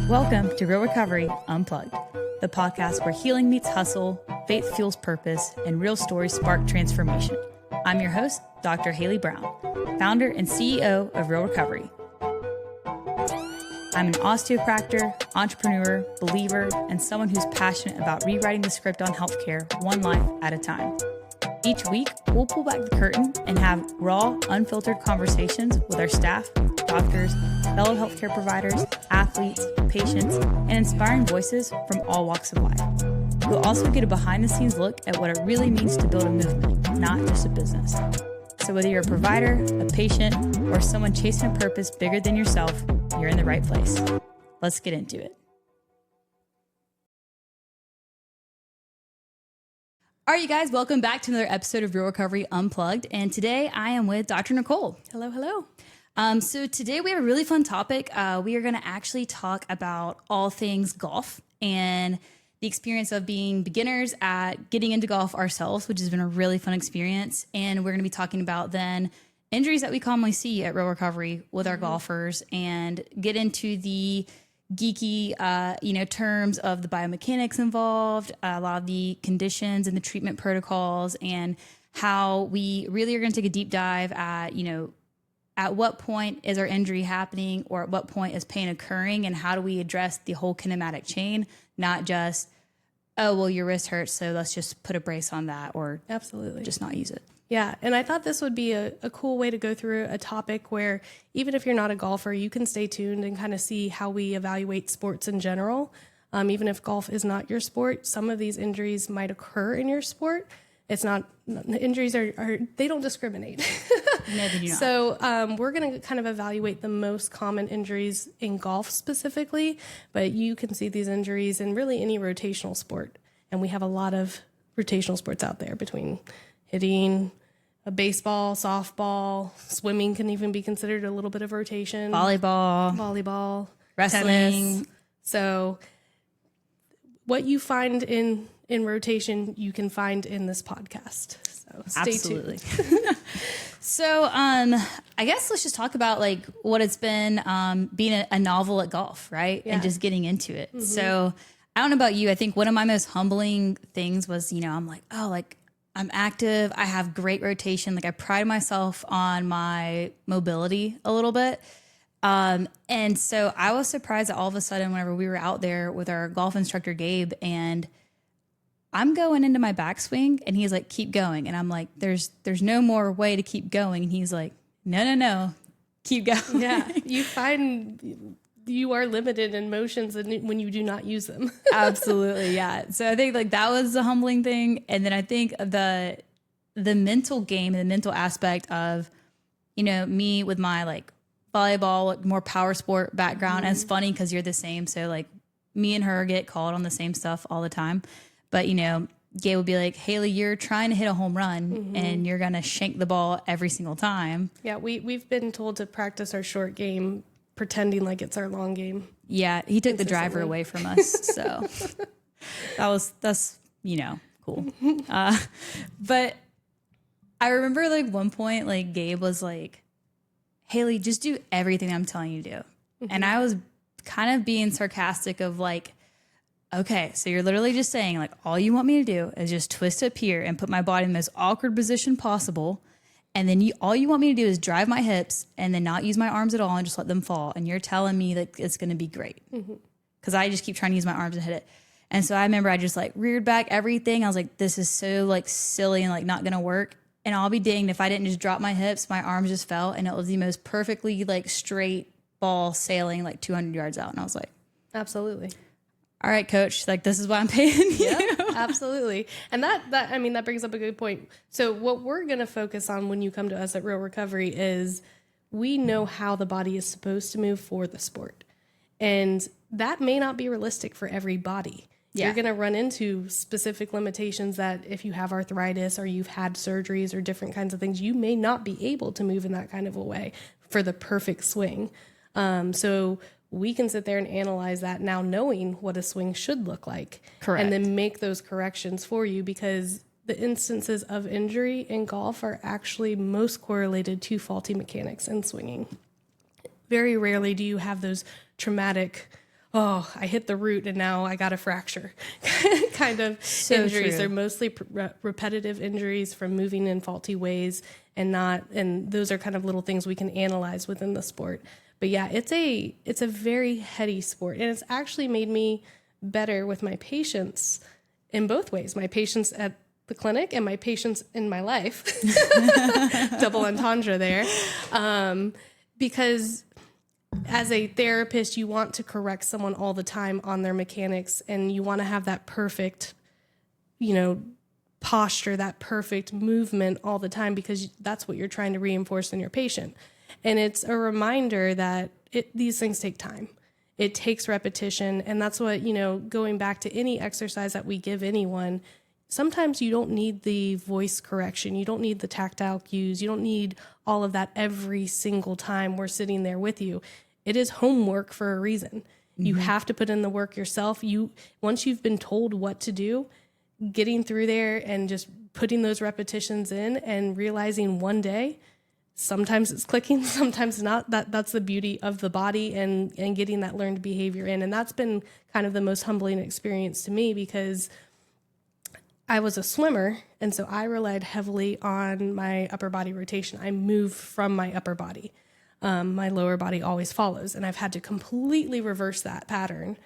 Welcome to Real Recovery Unplugged, the podcast where healing meets hustle, faith fuels purpose, and real stories spark transformation. I'm your host, Dr. Haley Brown, founder and CEO of Real Recovery. I'm an osteopractor, entrepreneur, believer, and someone who's passionate about rewriting the script on healthcare one life at a time. Each week, we'll pull back the curtain and have raw, unfiltered conversations with our staff, doctors, fellow healthcare providers, athletes, patients, and inspiring voices from all walks of life. We'll also get a behind-the-scenes look at what it really means to build a movement, not just a business. So whether you're a provider, a patient, or someone chasing a purpose bigger than yourself, you're in the right place. Let's get into it. All right, you guys, welcome back to another episode of Real Recovery Unplugged. And today I am with Dr. Nicole. Hello, hello. So today we have a really fun topic. We are going to actually talk about all things golf and the experience of being beginners at getting into golf ourselves, which has been a really fun experience. And we're going to be talking about then injuries that we commonly see at Real Recovery with our golfers and get into the geeky, terms of the biomechanics involved, a lot of the conditions and the treatment protocols, and how we really are going to take a deep dive at what point is our injury happening, or at what point is pain occurring, and how do we address the whole kinematic chain, not just, oh, well, your wrist hurts, so let's just put a brace on that, or absolutely just not use it. Yeah, and I thought this would be a cool way to go through a topic where even if you're not a golfer, you can stay tuned and kind of see how we evaluate sports in general. Even if golf is not your sport, some of these injuries might occur in your sport. It's not, injuries are they don't discriminate. No, they do not. So we're going to kind of evaluate the most common injuries in golf specifically, but you can see these injuries in really any rotational sport. And we have a lot of rotational sports out there between hitting, a baseball, softball, swimming can even be considered a little bit of rotation. Volleyball, wrestling. tennis. So what you find in rotation, you can find in this podcast. So stay tuned. So I guess let's just talk about like what it's been being a novel at golf, right? Yeah. And just getting into it. Mm-hmm. So I don't know about you. I think one of my most humbling things was, I'm like, I'm active. I have great rotation. Like I pride myself on my mobility a little bit. And so I was surprised that all of a sudden, whenever we were out there with our golf instructor, Gabe, and I'm going into my backswing and he's like, keep going. And I'm like, there's no more way to keep going. And he's like, no, keep going. Yeah. You find you are limited in motions when you do not use them. Absolutely. Yeah. So I think like that was a humbling thing. And then I think the mental game and the mental aspect of, me with my like volleyball, like more power sport background. Mm-hmm. And it's funny because you're the same. So like me and her get called on the same stuff all the time. But, Gabe would be like, Haley, you're trying to hit a home run mm-hmm. and you're going to shank the ball every single time. Yeah. We've been told to practice our short game pretending like it's our long game. Yeah, he took the driver away from us, so that's cool. But I remember like one point, like Gabe was like, Haley, just do everything I'm telling you to do. Mm-hmm. And I was kind of being sarcastic of like, okay, so you're literally just saying like all you want me to do is just twist up here and put my body in the most awkward position possible. And then all you want me to do is drive my hips and then not use my arms at all and just let them fall. And you're telling me that it's going to be great. Because I just keep trying to use my arms and hit it. And so I remember I just like reared back everything. I was like, this is so like silly and like not going to work. And I'll be danged if I didn't just drop my hips, my arms just fell. And it was the most perfectly like straight ball sailing like 200 yards out. And I was like, absolutely. All right, coach, like this is why I'm paying you. Yeah, absolutely. And that brings up a good point. So what we're going to focus on when you come to us at Real Recovery is we know how the body is supposed to move for the sport. And that may not be realistic for every body. Yeah. You're going to run into specific limitations that if you have arthritis or you've had surgeries or different kinds of things, you may not be able to move in that kind of a way for the perfect swing. So we can sit there and analyze that now knowing what a swing should look like. Correct. And then make those corrections for you, because the instances of injury in golf are actually most correlated to faulty mechanics and swinging. Very rarely do you have those traumatic, oh, I hit the root and now I got a fracture kind of So injuries. true. They're mostly repetitive injuries from moving in faulty ways and those are kind of little things we can analyze within the sport. But yeah, it's a very heady sport, and it's actually made me better with my patients in both ways. My patients at the clinic and my patients in my life. Double entendre there. Because as a therapist, you want to correct someone all the time on their mechanics, and you want to have that perfect, posture, that perfect movement all the time, because that's what you're trying to reinforce in your patient. And it's a reminder that these things take time. It takes repetition. And that's what, going back to any exercise that we give anyone, sometimes you don't need the voice correction. You don't need the tactile cues. You don't need all of that every single time we're sitting there with you. It is homework for a reason. You have to put in the work yourself. Once you've been told what to do, getting through there and just putting those repetitions in and realizing one day, sometimes it's clicking, sometimes not. That's the beauty of the body and getting that learned behavior in. And that's been kind of the most humbling experience to me, because I was a swimmer, and so I relied heavily on my upper body rotation. I moved from my upper body. My lower body always follows, and I've had to completely reverse that pattern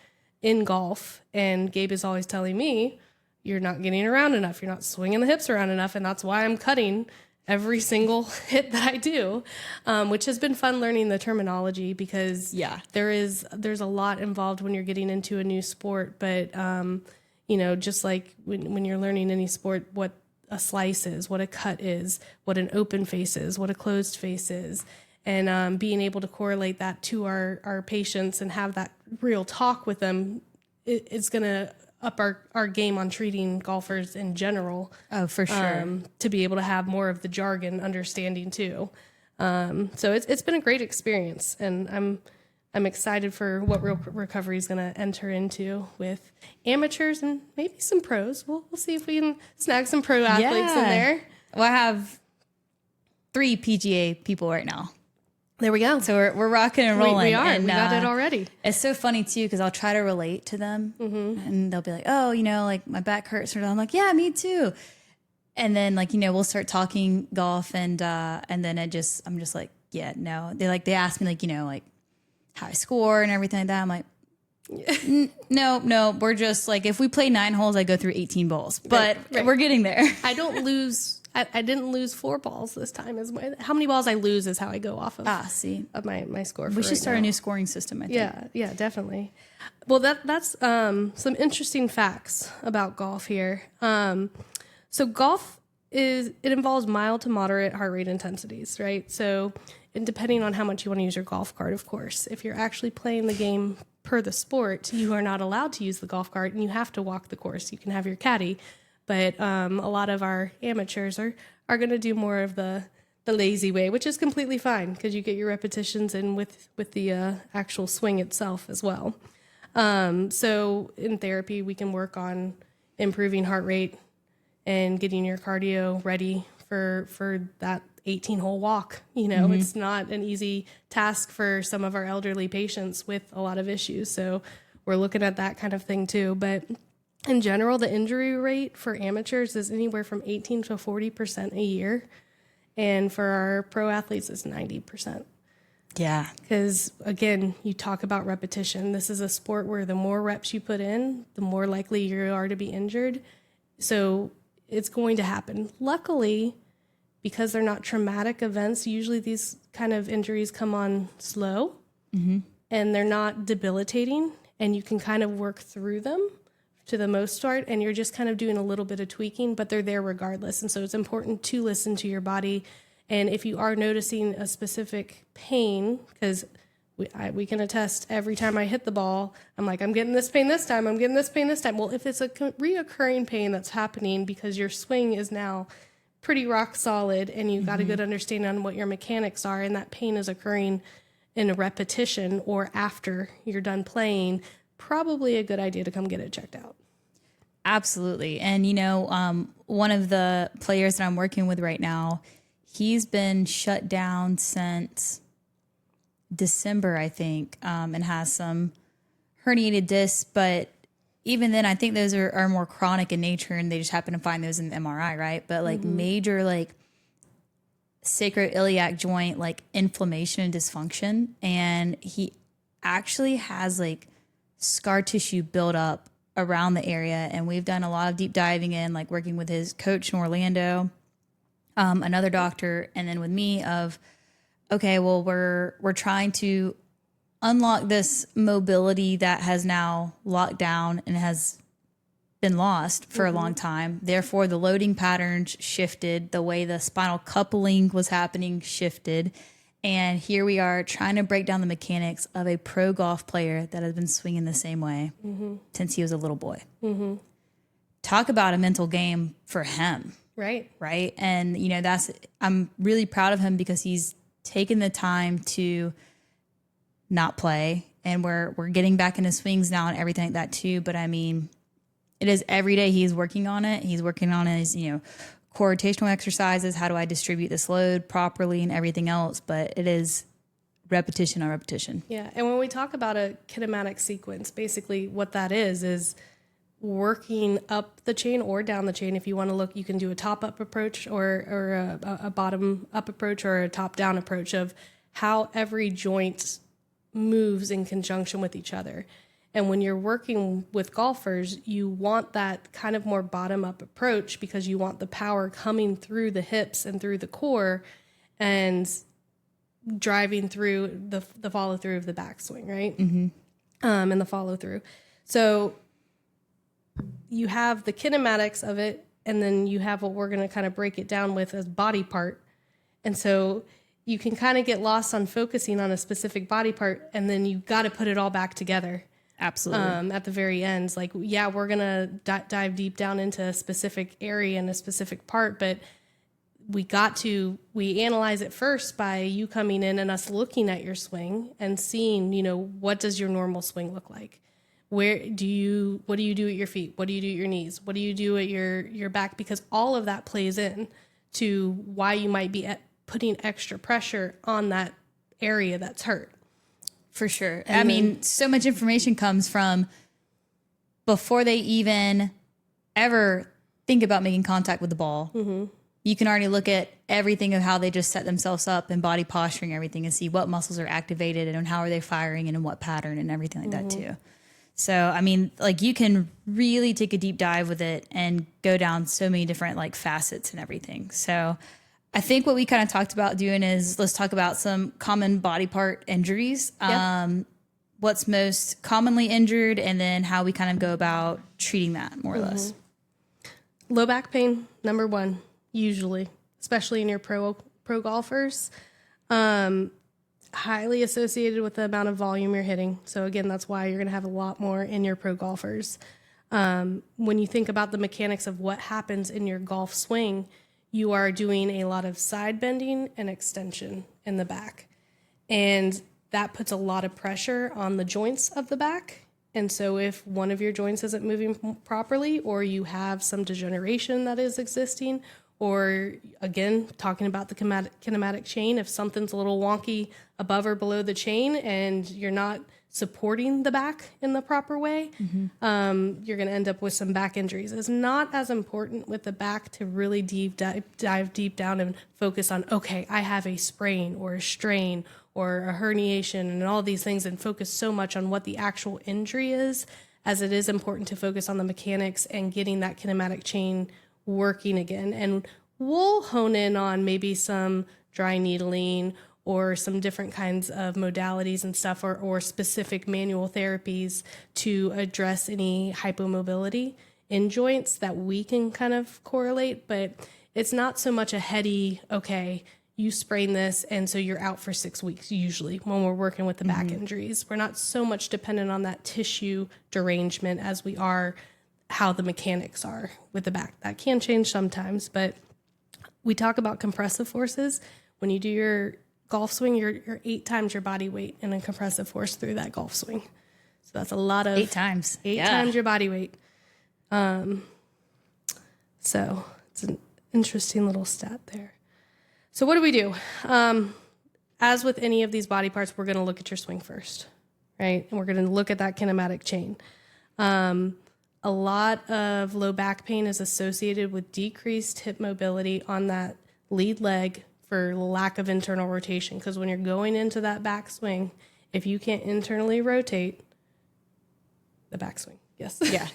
in golf. And Gabe is always telling me, you're not getting around enough. You're not swinging the hips around enough, and that's why I'm cutting every single hit that I do, which has been fun learning the terminology, because there's a lot involved when you're getting into a new sport. But just like when you're learning any sport, what a slice is, what a cut is, what an open face is, what a closed face is, and being able to correlate that to our patients and have that real talk with them, it's going to up our game on treating golfers in general. Oh, for sure. To be able to have more of the jargon understanding too. So it's been a great experience, and I'm excited for what Real Recovery is going to enter into with amateurs and maybe some pros. We'll see if we can snag some pro athletes in there. Well, I have 3 PGA people right now. There we go. So we're rocking and rolling. We are. And, we got it already. It's so funny too, because I'll try to relate to them, and they'll be like, "Oh, like my back hurts," or I'm like, "Yeah, me too." And then we'll start talking golf, and then I'm just like, "Yeah, no." They ask me like how I score and everything like that. I'm like, no, we're just like, if we play 9 holes, I go through 18 balls, but Right. we're getting there. I don't lose. I didn't lose 4 balls this time. How many balls I lose is how I go off of. See, of my score. we should start a new scoring system, I think. Yeah, definitely. Well, that's some interesting facts about golf here. So golf it involves mild to moderate heart rate intensities, right? So, and depending on how much you want to use your golf cart, of course. If you're actually playing the game per the sport, you are not allowed to use the golf cart, and you have to walk the course. You can have your caddy, but a lot of our amateurs are going to do more of the lazy way, which is completely fine, because you get your repetitions in with the actual swing itself as well. So in therapy, we can work on improving heart rate and getting your cardio ready for that 18-hole walk. It's not an easy task for some of our elderly patients with a lot of issues. So we're looking at that kind of thing too. But in general, the injury rate for amateurs is anywhere from 18 to 40% a year. And for our pro athletes, it's 90%. Yeah. Because, again, you talk about repetition. This is a sport where the more reps you put in, the more likely you are to be injured. So it's going to happen. Luckily, because they're not traumatic events, usually these kind of injuries come on slow, and they're not debilitating, and you can kind of work through them to the most part, and you're just kind of doing a little bit of tweaking, but they're there regardless. And so it's important to listen to your body. And if you are noticing a specific pain, because we can attest every time I hit the ball, I'm like, I'm getting this pain this time, I'm getting this pain this time. Well, if it's a reoccurring pain that's happening because your swing is now pretty rock solid and you got a good understanding on what your mechanics are, and that pain is occurring in a repetition or after you're done playing, probably a good idea to come get it checked out. Absolutely. And, one of the players that I'm working with right now, he's been shut down since December, I think, and has some herniated discs, but even then, I think those are more chronic in nature, and they just happen to find those in the MRI, right? But like major like sacroiliac joint like inflammation and dysfunction, and he actually has like scar tissue build up around the area. And we've done a lot of deep diving in, like working with his coach in Orlando, another doctor, and then with me of, okay, well, we're trying to unlock this mobility that has now locked down and has been lost for a long time. Therefore, the loading patterns shifted, the way the spinal coupling was happening shifted. And here we are trying to break down the mechanics of a pro golf player that has been swinging the same way since he was a little boy. Talk about a mental game for him. Right. Right. And, you know, I'm really proud of him because he's taken the time to not play, and we're getting back into swings now and everything like that too. But I mean, it is every day he's working on it. He's working on his, you know, core rotational exercises. How do I distribute this load properly and everything else? But it is repetition on repetition. Yeah. And when we talk about a kinematic sequence, basically what that is working up the chain or down the chain. If you want to look, you can do a top up approach or a bottom up approach or a top down approach of how every joint moves in conjunction with each other. And when you're working with golfers, you want that kind of more bottom up approach because you want the power coming through the hips and through the core and driving through the follow through of the backswing, right? And the follow through. So you have the kinematics of it, and then you have what we're going to kind of break it down with as body part. And so you can kind of get lost on focusing on a specific body part, and then you got to put it all back together. Absolutely. At the very end, like, yeah, we're going to dive deep down into a specific area and a specific part, but we analyze it first by you coming in and us looking at your swing and seeing, you know, what does your normal swing look like? What do you do at your feet? What do you do at your knees? What do you do at your back? Because all of that plays in to why you might be putting extra pressure on that area that's hurt. For sure. I mean, so much information comes from before they even ever think about making contact with the ball. You can already look at everything of how they just set themselves up and body posturing, everything, and see what muscles are activated and how are they firing and in what pattern and everything like that too. So, I mean, like, you can really take a deep dive with it and go down so many different like facets and everything. So I think what we kind of talked about doing is let's talk about some common body part injuries. Yep. What's most commonly injured, and then how we kind of go about treating that more or less. Low back pain, number one, usually, especially in your pro golfers. Highly associated with the amount of volume you're hitting. So again, that's why you're going to have a lot more in your pro golfers. When you think about the mechanics of what happens in your golf swing, you are doing a lot of side bending and extension in the back. And that puts a lot of pressure on the joints of the back. And so if one of your joints isn't moving properly, or you have some degeneration that is existing, or again, talking about the kinematic chain, if something's a little wonky above or below the chain and you're not supporting the back in the proper way, you're going to end up with some back injuries. It's not as important with the back to really dive deep down and focus on, okay, I have a sprain or a strain or a herniation and all these things, and focus so much on what the actual injury is, as it is important to focus on the mechanics and getting that kinematic chain working again. And we'll hone in on maybe some dry needling or some different kinds of modalities and stuff, or specific manual therapies to address any hypomobility in joints that we can kind of correlate. But it's not so much a heady, okay, you sprain this and so you're out for 6 weeks. Usually when we're working with the back injuries, we're not so much dependent on that tissue derangement as we are how the mechanics are with the back. That can change sometimes, but we talk about compressive forces. When you do your golf swing, you're 8 times your body weight in a compressive force through that golf swing. So that's a lot of 8 times. 8 times your body weight. So it's an interesting little stat there. So what do we do? As with any of these body parts, we're going to look at your swing first, right? And we're going to look at that kinematic chain. A lot of low back pain is associated with decreased hip mobility on that lead leg for lack of internal rotation. Because when you're going into that backswing, if you can't internally rotate the backswing, yes. Yeah.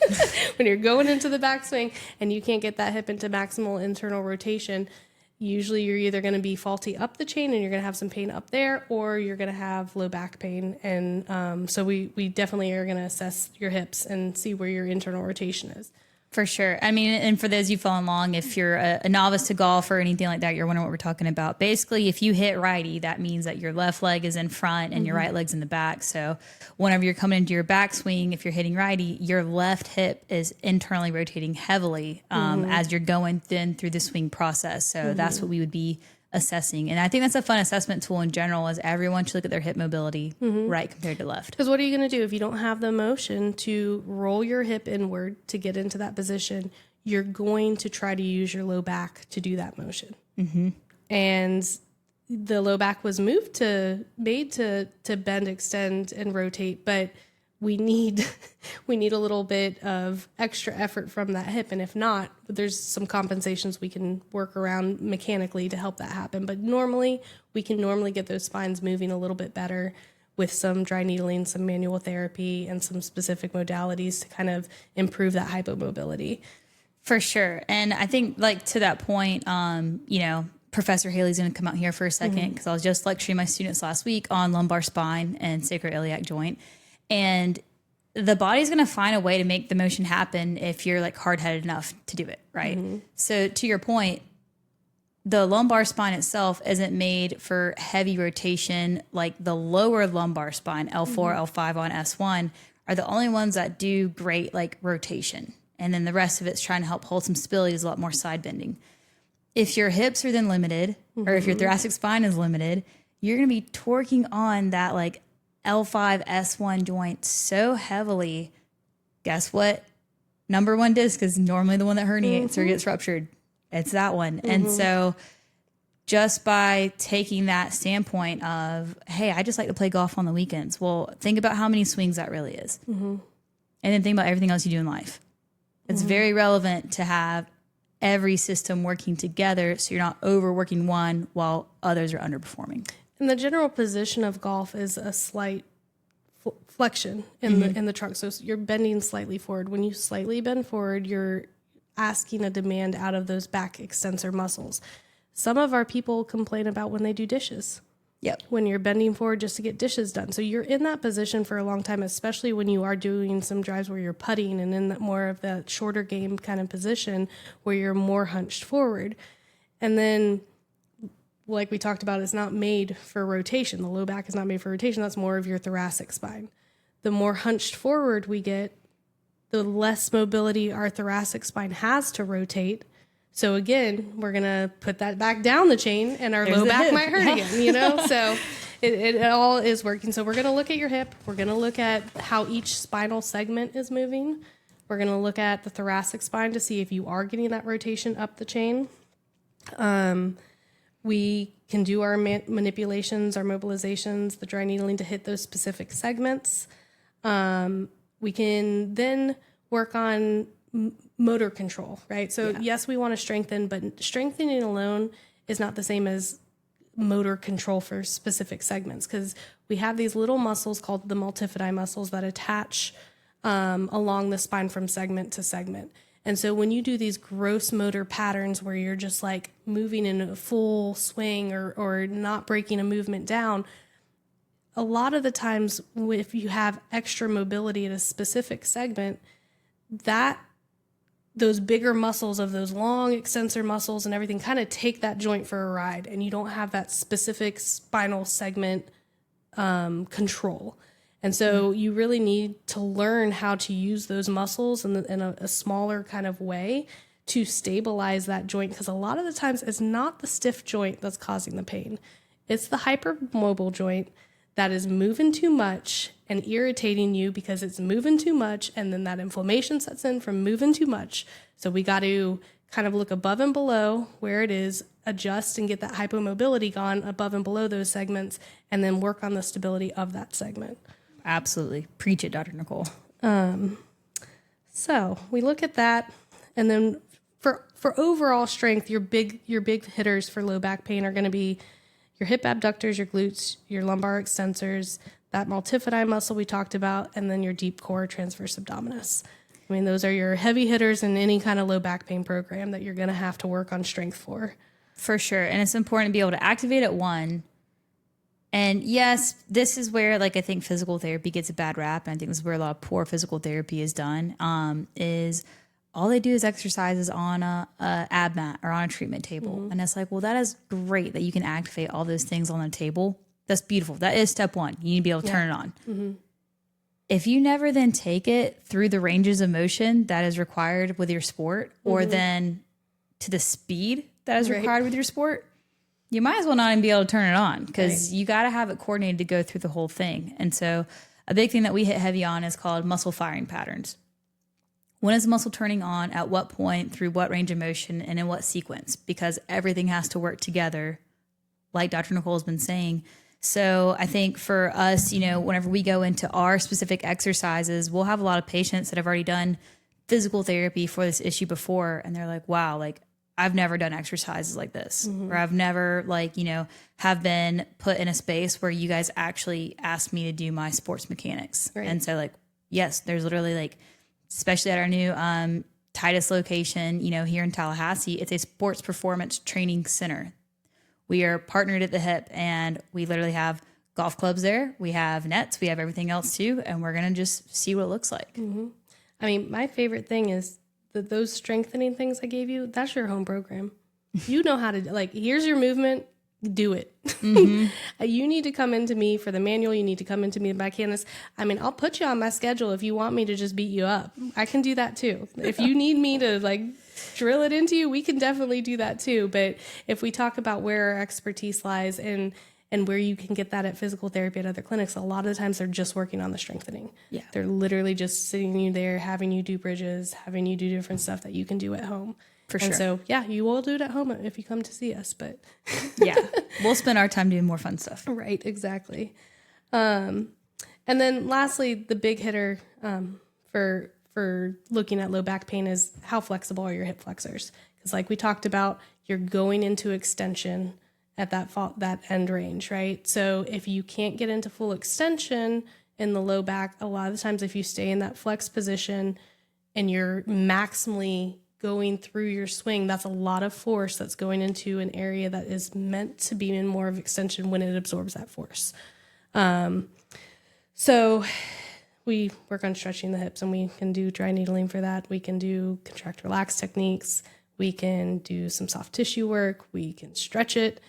When you're going into the backswing and you can't get that hip into maximal internal rotation, usually you're either going to be faulty up the chain and you're going to have some pain up there, or you're going to have low back pain. And so we definitely are going to assess your hips and see where your internal rotation is. For sure. I mean, and for those you following along, if you're a novice to golf or anything like that, you're wondering what we're talking about. Basically, if you hit righty, that means that your left leg is in front and your right leg's in the back. So whenever you're coming into your backswing, if you're hitting righty, your left hip is internally rotating heavily as you're going through the swing process. So that's what we would be assessing. And I think that's a fun assessment tool in general, is everyone should look at their hip mobility right compared to left. Because what are you going to do if you don't have the motion to roll your hip inward to get into that position? You're going to try to use your low back to do that motion. And the low back was made to bend, extend, and rotate, but we need a little bit of extra effort from that hip. And if not, there's some compensations we can work around mechanically to help that happen. But normally, we can get those spines moving a little bit better with some dry needling, some manual therapy, and some specific modalities to kind of improve that hypomobility. For sure. And I think, like, to that point, Professor Haley's going to come out here for a second, because I was just lecturing my students last week on lumbar spine and sacroiliac joint. And the body's going to find a way to make the motion happen if you're like hard-headed enough to do it, right? So to your point, the lumbar spine itself isn't made for heavy rotation. Like the lower lumbar spine, L4, L5 on S1, are the only ones that do great like rotation. And then the rest of it's trying to help hold some stability, is a lot more side bending. If your hips are then limited, or if your thoracic spine is limited, you're going to be torquing on that like L5, S1 joint so heavily. Guess what? Number one disc is normally the one that herniates or gets ruptured. It's that one. And so just by taking that standpoint of, hey, I just like to play golf on the weekends. Well, think about how many swings that really is. And then think about everything else you do in life. It's very relevant to have every system working together so you're not overworking one while others are underperforming. And the general position of golf is a slight flexion in the trunk. So you're bending slightly forward. When you slightly bend forward, you're asking a demand out of those back extensor muscles. Some of our people complain about when they do dishes. Yep. When you're bending forward just to get dishes done. So you're in that position for a long time, especially when you are doing some drives where you're putting and in that more of that shorter game kind of position where you're more hunched forward. And then, like we talked about, it's not made for rotation. The low back is not made for rotation. That's more of your thoracic spine. The more hunched forward we get, the less mobility our thoracic spine has to rotate. So again, we're going to put that back down the chain and our low back might hurt again, So it all is working. So we're going to look at your hip. We're going to look at how each spinal segment is moving. We're going to look at the thoracic spine to see if you are getting that rotation up the chain. We can do our manipulations, our mobilizations, the dry needling to hit those specific segments. We can then work on motor control, right? So yes, we want to strengthen, but strengthening alone is not the same as motor control for specific segments, because we have these little muscles called the multifidi muscles that attach along the spine from segment to segment. And so when you do these gross motor patterns where you're just like moving in a full swing or not breaking a movement down, a lot of the times if you have extra mobility at a specific segment, that those bigger muscles of those long extensor muscles and everything kind of take that joint for a ride, and you don't have that specific spinal segment control. And so you really need to learn how to use those muscles in a smaller kind of way to stabilize that joint, because a lot of the times it's not the stiff joint that's causing the pain. It's the hypermobile joint that is moving too much and irritating you because it's moving too much, and then that inflammation sets in from moving too much. So we got to kind of look above and below where it is, adjust and get that hypomobility gone above and below those segments, and then work on the stability of that segment. absolutely. Preach it, Dr. Nicole. So we look at that, and then for overall strength, your big hitters for low back pain are going to be your hip abductors, your glutes, your lumbar extensors, that multifidi muscle we talked about, and then your deep core transverse abdominis. I mean, those are your heavy hitters in any kind of low back pain program that you're going to have to work on strength for. For sure. And it's important to be able to activate at one. And yes, this is where, like, I think physical therapy gets a bad rap. And I think this is where a lot of poor physical therapy is done, is all they do is exercises on a ab mat or on a treatment table. And it's like, well, that is great that you can activate all those things on the table. That's beautiful. That is step one. You need to be able to turn it on. If you never then take it through the ranges of motion that is required with your sport, or then to the speed that is required with your sport, you might as well not even be able to turn it on, because you got to have it coordinated to go through the whole thing. And so a big thing that we hit heavy on is called muscle firing patterns. When is the muscle turning on, at what point, through what range of motion, and in what sequence? Because everything has to work together, like Dr. Nicole has been saying. So I think for us, whenever we go into our specific exercises, we'll have a lot of patients that have already done physical therapy for this issue before. And they're like, wow, like, I've never done exercises like this, or I've never have been put in a space where you guys actually asked me to do my sports mechanics. Right. And so, like, yes, there's literally, like, especially at our new Titus location, here in Tallahassee, it's a sports performance training center. We are partnered at the hip, and we literally have golf clubs there. We have nets. We have everything else too. And we're going to just see what it looks like. I mean, my favorite thing is that those strengthening things I gave you, that's your home program. You know how to, like, here's your movement, do it. You need to come into me for the manual. You need to come into me by Candace. I mean, I'll put you on my schedule if you want me to just beat you up. I can do that too. If you need me to, like, drill it into you, we can definitely do that too. But if we talk about where our expertise lies and where you can get that at physical therapy at other clinics, a lot of the times they're just working on the strengthening. Yeah. They're literally just sitting you there, having you do bridges, having you do different stuff that you can do at home. For sure. And so, yeah, you will do it at home if you come to see us, but yeah, we'll spend our time doing more fun stuff. Right. Exactly. And then lastly, the big hitter, for looking at low back pain is how flexible are your hip flexors? Because, like we talked about, you're going into extension at that end range, right? So if you can't get into full extension in the low back, a lot of the times if you stay in that flex position and you're maximally going through your swing, that's a lot of force that's going into an area that is meant to be in more of extension when it absorbs that force. So we work on stretching the hips, and we can do dry needling for that. We can do contract relax techniques. We can do some soft tissue work. We can stretch it.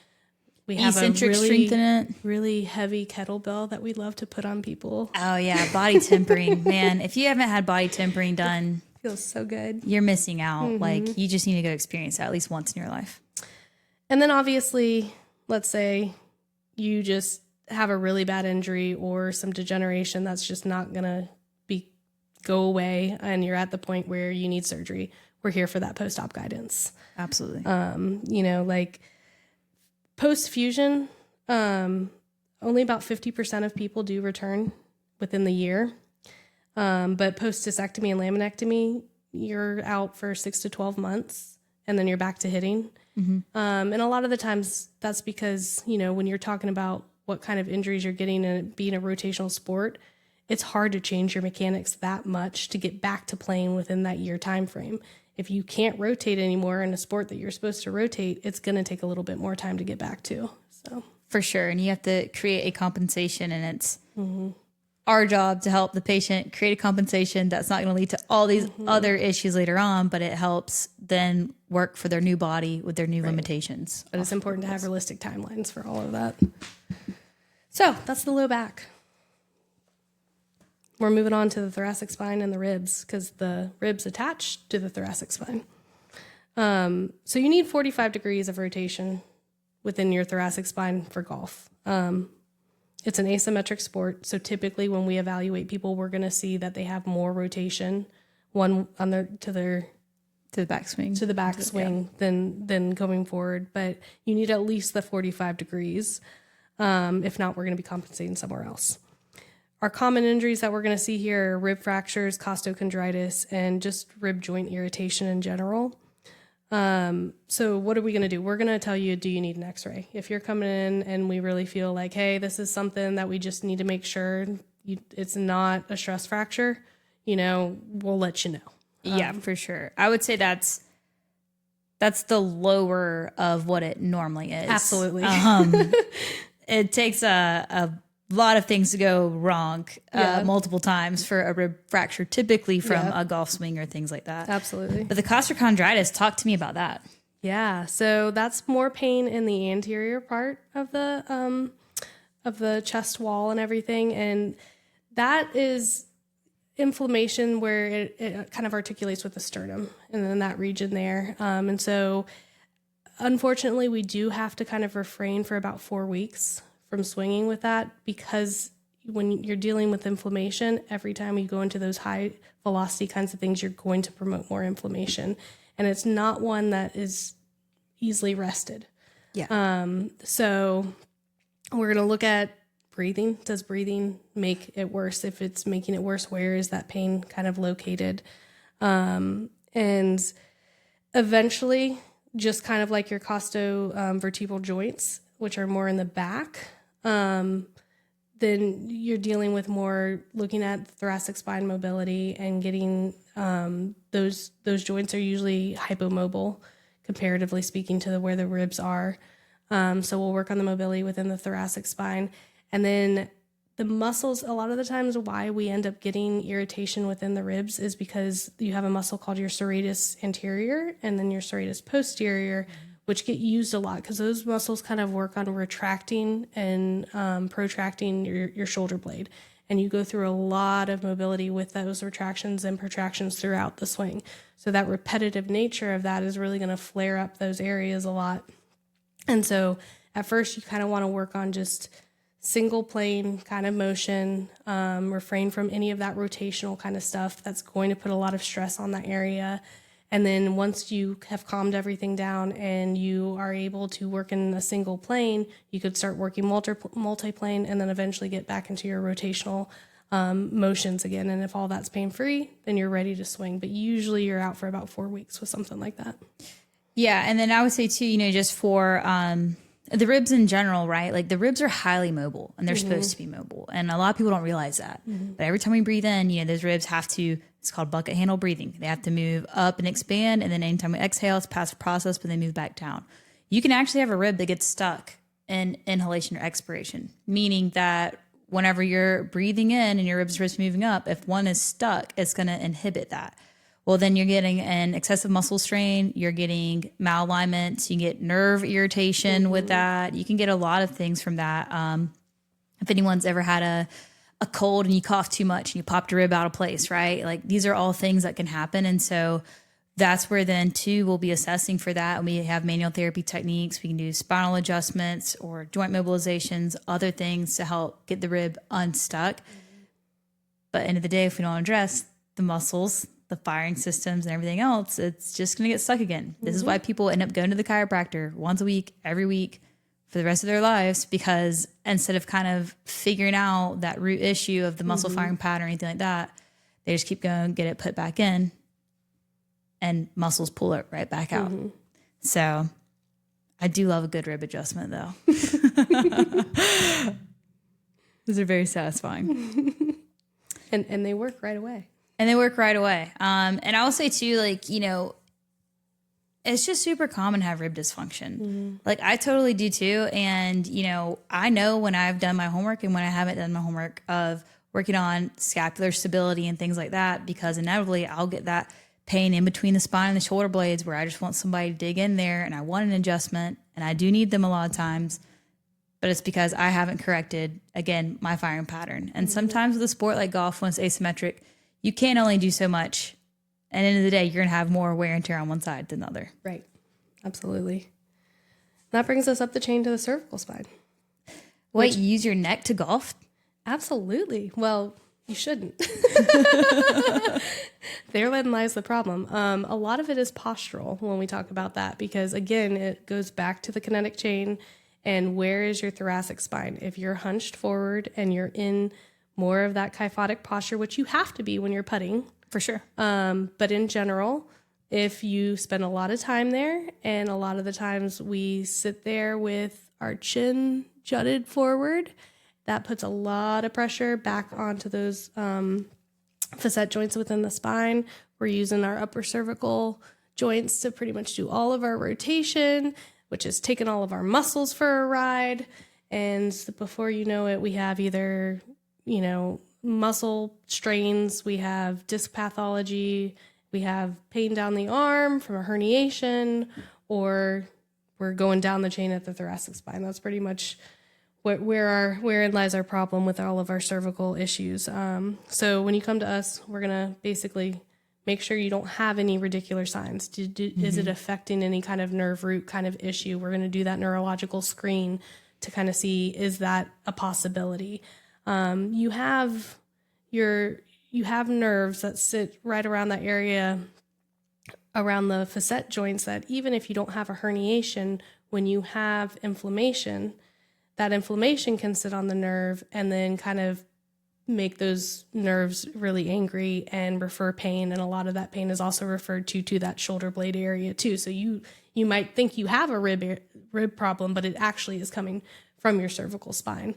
We have eccentric strengthen it. Really heavy kettlebell that we love to put on people. Oh yeah, body tempering. Man, if you haven't had body tempering done, feels so good. You're missing out. Like, you just need to go experience that at least once in your life. And then obviously, let's say you just have a really bad injury or some degeneration that's just not gonna go away, and you're at the point where you need surgery. We're here for that post-op guidance. Absolutely. Like post-fusion, only about 50% of people do return within the year. But post-discectomy and laminectomy, you're out for 6 to 12 months, and then you're back to hitting. And a lot of the times that's because, when you're talking about what kind of injuries you're getting and being a rotational sport, it's hard to change your mechanics that much to get back to playing within that year time frame. If you can't rotate anymore in a sport that you're supposed to rotate, it's going to take a little bit more time to get back to. So for sure. And you have to create a compensation, and it's our job to help the patient create a compensation that's not going to lead to all these other issues later on, but it helps then work for their new body with their new limitations. But it's important to have realistic timelines for all of that. So that's the low back. We're moving on to the thoracic spine and the ribs, because the ribs attach to the thoracic spine. So you need 45 degrees of rotation within your thoracic spine for golf. It's an asymmetric sport, so typically when we evaluate people, we're going to see that they have more rotation, one on to the backswing than going forward. But you need at least the 45 degrees. If not, we're going to be compensating somewhere else. Our common injuries that we're going to see here are rib fractures, costochondritis, and just rib joint irritation in general. So what are we going to do? We're going to tell you, do you need an x-ray? If you're coming in and we really feel like, hey, this is something that we just need to make sure it's not a stress fracture, we'll let you know. Yeah, for sure. I would say that's the lower of what it normally is. Absolutely. It takes a lot of things to go wrong multiple times for a rib fracture, typically from a golf swing or things like that. Absolutely. But the costochondritis, talk to me about that. Yeah, so that's more pain in the anterior part of the chest wall and everything, and that is inflammation where it kind of articulates with the sternum and then that region there. And so unfortunately, we do have to kind of refrain for about 4 weeks from swinging with that, because when you're dealing with inflammation, every time you go into those high velocity kinds of things, you're going to promote more inflammation. And it's not one that is easily rested. Yeah. So we're going to look at breathing. Does breathing make it worse? If it's making it worse, where is that pain kind of located? And eventually, just kind of like your costovertebral joints, which are more in the back, then you're dealing with more looking at thoracic spine mobility and getting those joints are usually hypomobile, comparatively speaking to where the ribs are. So we'll work on the mobility within the thoracic spine. And then the muscles, a lot of the times why we end up getting irritation within the ribs is because you have a muscle called your serratus anterior and then your serratus posterior, which get used a lot because those muscles kind of work on retracting and protracting your shoulder blade. And you go through a lot of mobility with those retractions and protractions throughout the swing. So that repetitive nature of that is really going to flare up those areas a lot. And so at first you kind of want to work on just single plane kind of motion, refrain from any of that rotational kind of stuff that's going to put a lot of stress on that area. And then once you have calmed everything down and you are able to work in a single plane, you could start working multi-plane and then eventually get back into your rotational motions again. And if all that's pain-free, then you're ready to swing. But usually you're out for about 4 weeks with something like that. Yeah, and then I would say too, just for the ribs in general, right? Like the ribs are highly mobile and they're supposed to be mobile. And a lot of people don't realize that. But every time we breathe in, those ribs have to, it's called bucket handle breathing. They have to move up and expand. And then anytime we exhale, it's passive process, but they move back down. You can actually have a rib that gets stuck in inhalation or expiration, meaning that whenever you're breathing in and your ribs are moving up, if one is stuck, it's going to inhibit that. Well, then you're getting an excessive muscle strain, you're getting malalignments, you get nerve irritation with that. You can get a lot of things from that. If anyone's ever had a cold and you cough too much and you popped a rib out of place, right? Like these are all things that can happen. And so that's where then too, we'll be assessing for that. And we have manual therapy techniques. We can do spinal adjustments or joint mobilizations, other things to help get the rib unstuck. But at the end of the day, if we don't address the muscles, the firing systems and everything else, it's just going to get stuck again. This is why people end up going to the chiropractor once a week, every week for the rest of their lives, because instead of kind of figuring out that root issue of the muscle firing pattern or anything like that, they just keep going, get it put back in and muscles pull it right back out. So I do love a good rib adjustment though. Those are very satisfying. And they work right away. And they work right away. And I will say too, like, it's just super common to have rib dysfunction. Like I totally do too. And, I know when I've done my homework and when I haven't done my homework of working on scapular stability and things like that, because inevitably I'll get that pain in between the spine and the shoulder blades where I just want somebody to dig in there and I want an adjustment and I do need them a lot of times. But it's because I haven't corrected, again, my firing pattern. And sometimes with a sport like golf, when it's asymmetric, you can only do so much. And at the end of the day, you're going to have more wear and tear on one side than the other. Right. Absolutely. That brings us up the chain to the cervical spine. Wait, you use your neck to golf? Absolutely. Well, you shouldn't. Therein lies the problem. A lot of it is postural when we talk about that, because again, it goes back to the kinetic chain and where is your thoracic spine? If you're hunched forward and you're in more of that kyphotic posture, which you have to be when you're putting. For sure. But in general, if you spend a lot of time there, and a lot of the times we sit there with our chin jutted forward, that puts a lot of pressure back onto those facet joints within the spine. We're using our upper cervical joints to pretty much do all of our rotation, which is taking all of our muscles for a ride. And before you know it, we have either, muscle strains, we have disc pathology, we have pain down the arm from a herniation, or we're going down the chain at the thoracic spine. That's pretty much wherein lies our problem with all of our cervical issues. So when you come to us, we're going to basically make sure you don't have any radicular signs. Is it affecting any kind of nerve root kind of issue? We're going to do that neurological screen to kind of see, is that a possibility? You have nerves that sit right around that area around the facet joints that even if you don't have a herniation, when you have inflammation, that inflammation can sit on the nerve and then kind of make those nerves really angry and refer pain. And a lot of that pain is also referred to that shoulder blade area too. So you might think you have a rib problem, but it actually is coming from your cervical spine.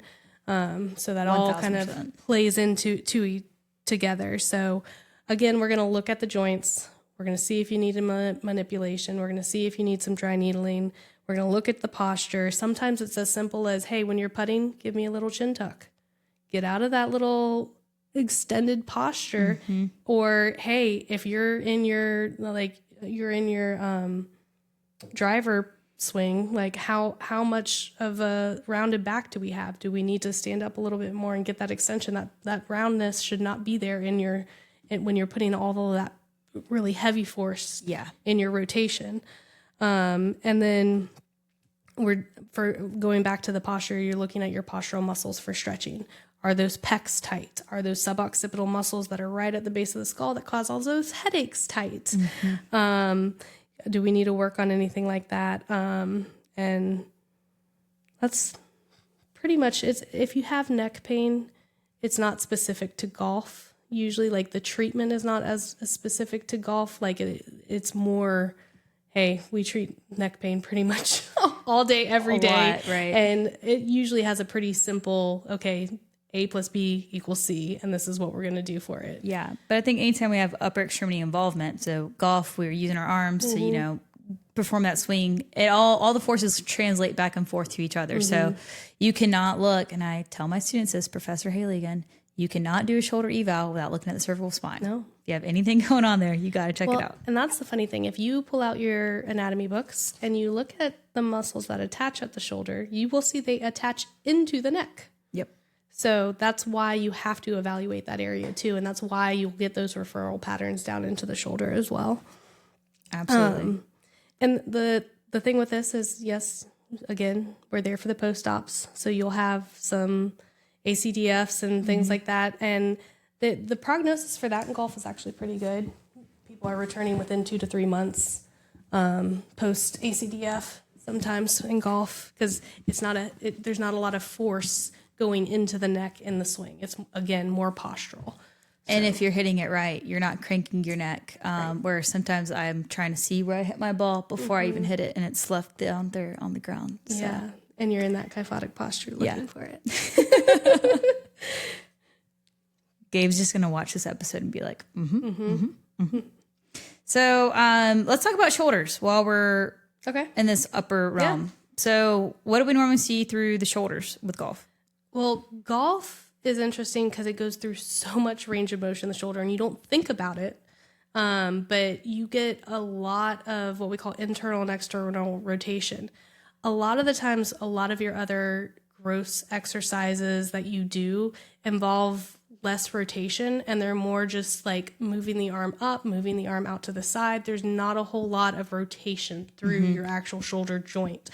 So that 1,000%. All kind of plays into together. So again, we're going to look at the joints. We're going to see if you need a manipulation. We're going to see if you need some dry needling. We're going to look at the posture. Sometimes it's as simple as, hey, when you're putting, give me a little chin tuck. Get out of that little extended posture. Mm-hmm. Or, hey, if you're in your driver swing, like how much of a rounded back do we have? Do we need to stand up a little bit more and get that extension? That roundness should not be there when you're putting all of that really heavy force in your rotation. And then for going back to the posture, you're looking at your postural muscles for stretching. Are those pecs tight? Are those suboccipital muscles that are right at the base of the skull that cause all those headaches tight? Mm-hmm. Do we need to work on anything like that? And that's pretty much it. If you have neck pain, it's not specific to golf. Usually, like, the treatment is not as specific to golf. Like, it's more, hey, we treat neck pain pretty much all day, every day. Lot, right. And it usually has a pretty simple, okay, A plus B equals C, and this is what we're going to do for it. Yeah. But I think anytime we have upper extremity involvement, so golf, we're using our arms mm-hmm. to, perform that swing, all the forces translate back and forth to each other. Mm-hmm. So you cannot look, and I tell my students this, Professor Haley again, you cannot do a shoulder eval without looking at the cervical spine. No. If you have anything going on there, you got to check it out. And that's the funny thing. If you pull out your anatomy books and you look at the muscles that attach at the shoulder, you will see they attach into the neck. Yep. So that's why you have to evaluate that area too. And that's why you'll get those referral patterns down into the shoulder as well. Absolutely. And the thing with this is, yes, again, we're there for the post-ops. So you'll have some ACDFs and things mm-hmm. like that. And the prognosis for that in golf is actually pretty good. People are returning within 2 to 3 months post ACDF sometimes in golf, because there's not a lot of force going into the neck in the swing. It's, again, more postural. And if you're hitting it right, you're not cranking your neck, right. Where sometimes I'm trying to see where I hit my ball before mm-hmm. I even hit it, and it's left down there on the ground. So. Yeah, and you're in that kyphotic posture looking for it. Gabe's just going to watch this episode and be like, mm-hmm, mm-hmm, mm-hmm. Mm-hmm. So let's talk about shoulders while we're in this upper realm. Yeah. So what do we normally see through the shoulders with golf? Well, golf is interesting because it goes through so much range of motion in the shoulder, and you don't think about it. But you get a lot of what we call internal and external rotation. A lot of the times, a lot of your other gross exercises that you do involve less rotation, and they're more just like moving the arm up, moving the arm out to the side. There's not a whole lot of rotation through mm-hmm. your actual shoulder joint.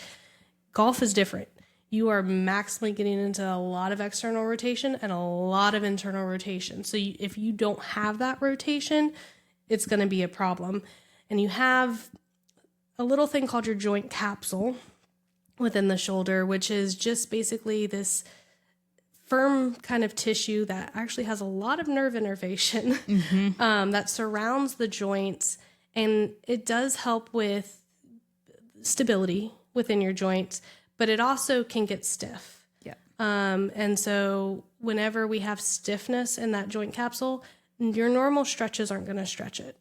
Golf is different. You are maximally getting into a lot of external rotation and a lot of internal rotation. So if you don't have that rotation, it's going to be a problem. And you have a little thing called your joint capsule within the shoulder, which is just basically this firm kind of tissue that actually has a lot of nerve innervation that surrounds the joints, and it does help with stability within your joints, but it also can get stiff. Yeah. And so whenever we have stiffness in that joint capsule, your normal stretches aren't going to stretch it.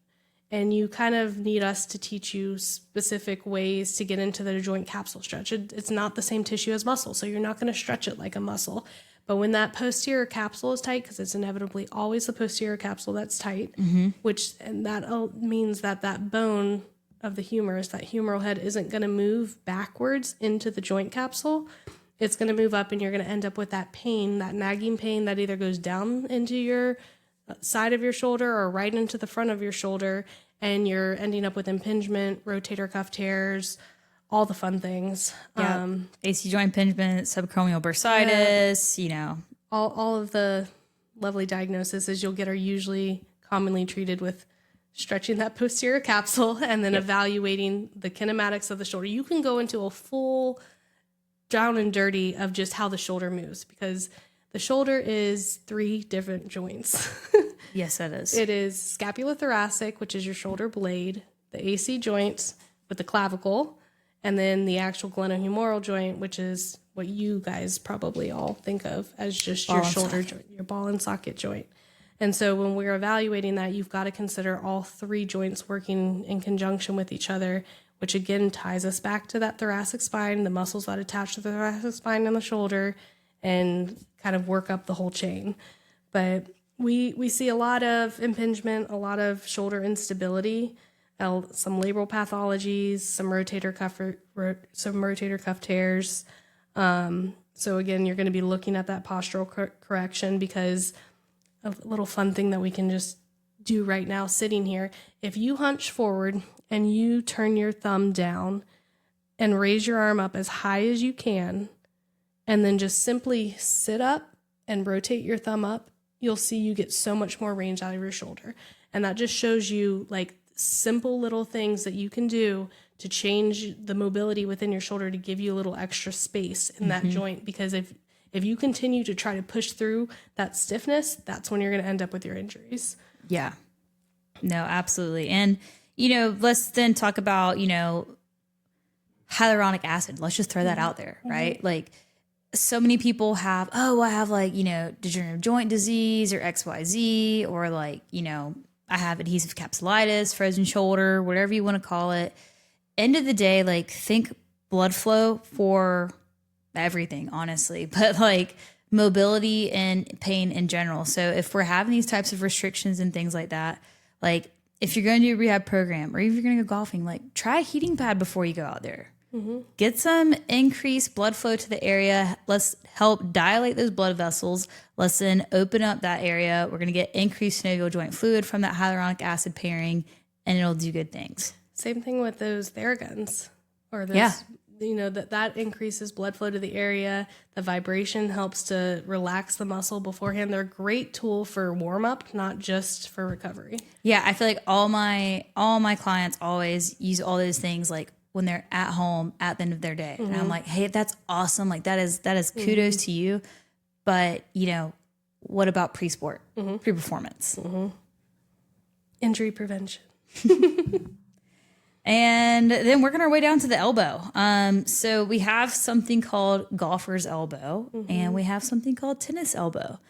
And you kind of need us to teach you specific ways to get into the joint capsule stretch. It's not the same tissue as muscle, so you're not going to stretch it like a muscle. But when that posterior capsule is tight, because it's inevitably always the posterior capsule that's tight, and that means that that bone of the humerus, that humeral head, isn't going to move backwards into the joint capsule. It's going to move up, and you're going to end up with that pain, that nagging pain that either goes down into your side of your shoulder or right into the front of your shoulder, and you're ending up with impingement, rotator cuff tears, all the fun things. Yeah. AC joint impingement, subacromial bursitis, All of the lovely diagnoses you'll get are usually commonly treated with stretching that posterior capsule and then evaluating the kinematics of the shoulder. You can go into a full down and dirty of just how the shoulder moves, because the shoulder is 3 different joints. Yes, it is. It is scapulothoracic, which is your shoulder blade, the AC joints with the clavicle, and then the actual glenohumeral joint, which is what you guys probably all think of as just your shoulder joint, your ball and socket joint. And so when we're evaluating that, you've got to consider all 3 joints working in conjunction with each other, which again ties us back to that thoracic spine, the muscles that attach to the thoracic spine and the shoulder, and kind of work up the whole chain. But we see a lot of impingement, a lot of shoulder instability, some labral pathologies, some rotator cuff tears. So again, you're going to be looking at that postural correction, because a little fun thing that we can just do right now sitting here. If you hunch forward and you turn your thumb down and raise your arm up as high as you can, and then just simply sit up and rotate your thumb up, you'll see you get so much more range out of your shoulder. And that just shows you like simple little things that you can do to change the mobility within your shoulder to give you a little extra space in that joint. Because if you continue to try to push through that stiffness, that's when you're going to end up with your injuries. Yeah. No, absolutely. And, let's then talk about, hyaluronic acid. Let's just throw that out there, right? Like, so many people have, I have degenerative joint disease or XYZ, or I have adhesive capsulitis, frozen shoulder, whatever you want to call it. End of the day, think blood flow for everything, honestly, but mobility and pain in general. So if we're having these types of restrictions and things like that, if you're going to do a rehab program or if you're going to go golfing, try a heating pad before you go out there. Get some increased blood flow to the area. Let's help dilate those blood vessels. Let's then open up that area. We're going to get increased synovial joint fluid from that hyaluronic acid pairing, and it'll do good things. Same thing with those Theraguns, or those, that increases blood flow to the area. The vibration helps to relax the muscle beforehand. They're a great tool for warm up, not just for recovery. Yeah, I feel like all my clients always use all those things when they're at home at the end of their day. And I'm like, hey, that's awesome. That is kudos to you. But, what about pre-sport, pre-performance? Injury prevention. And then working our way down to the elbow. So we have something called golfer's elbow, and we have something called tennis elbow.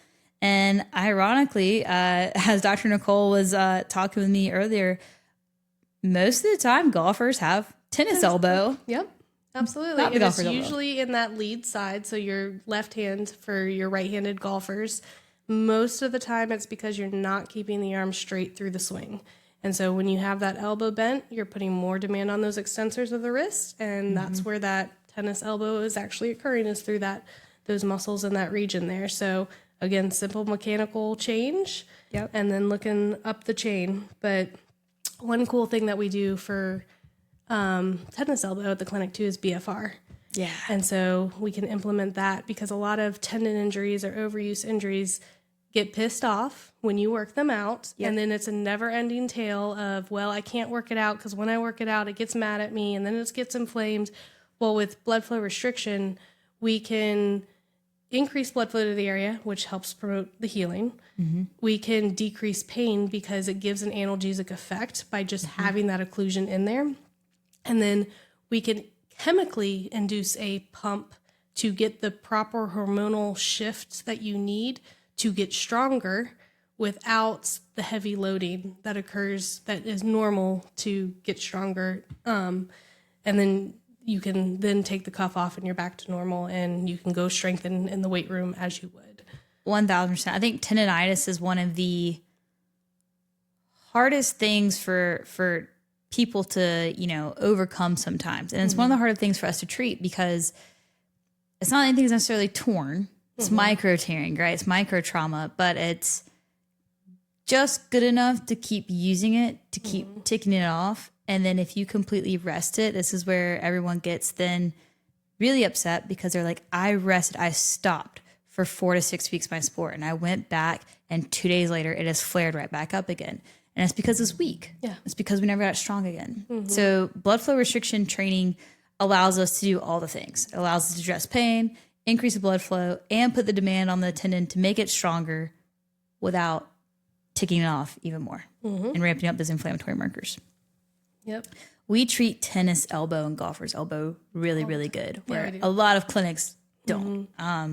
And ironically, as Dr. Nicole was talking with me earlier, most of the time golfers have tennis elbow. Yep, absolutely. And it's usually in that lead side, so your left hand for your right-handed golfers. Most of the time it's because you're not keeping the arm straight through the swing. And so when you have that elbow bent, you're putting more demand on those extensors of the wrist, and that's where that tennis elbow is actually occurring, is through those muscles in that region there. So again, simple mechanical change, and then looking up the chain. But one cool thing that we do for tennis elbow at the clinic too is BFR. Yeah. And so we can implement that, because a lot of tendon injuries or overuse injuries get pissed off when you work them out. Yep. And then it's a never ending tale of, well, I can't work it out because when I work it out, it gets mad at me and then it gets inflamed. Well, with blood flow restriction, we can increase blood flow to the area, which helps promote the healing. We can decrease pain because it gives an analgesic effect by just having that occlusion in there. And then we can chemically induce a pump to get the proper hormonal shift that you need to get stronger without the heavy loading that occurs that is normal to get stronger. And then you can then take the cuff off and you're back to normal, and you can go strengthen in the weight room as you would. 1,000%. I think tendonitis is one of the hardest things for people to, overcome sometimes. And it's one of the harder things for us to treat because it's not anything that's necessarily torn. It's micro tearing, right? It's micro trauma, but it's just good enough to keep using it, to keep ticking it off. And then if you completely rest it, this is where everyone gets then really upset because they're like, I rested, I stopped for 4 to 6 weeks my sport, and I went back, and 2 days later it has flared right back up again. And it's because it's weak. Yeah. It's because we never got strong again. So blood flow restriction training allows us to do all the things. It allows us to address pain, increase the blood flow, and put the demand on the tendon to make it stronger without ticking it off even more and ramping up those inflammatory markers. Yep. We treat tennis elbow and golfer's elbow really, really good, where a lot of clinics don't.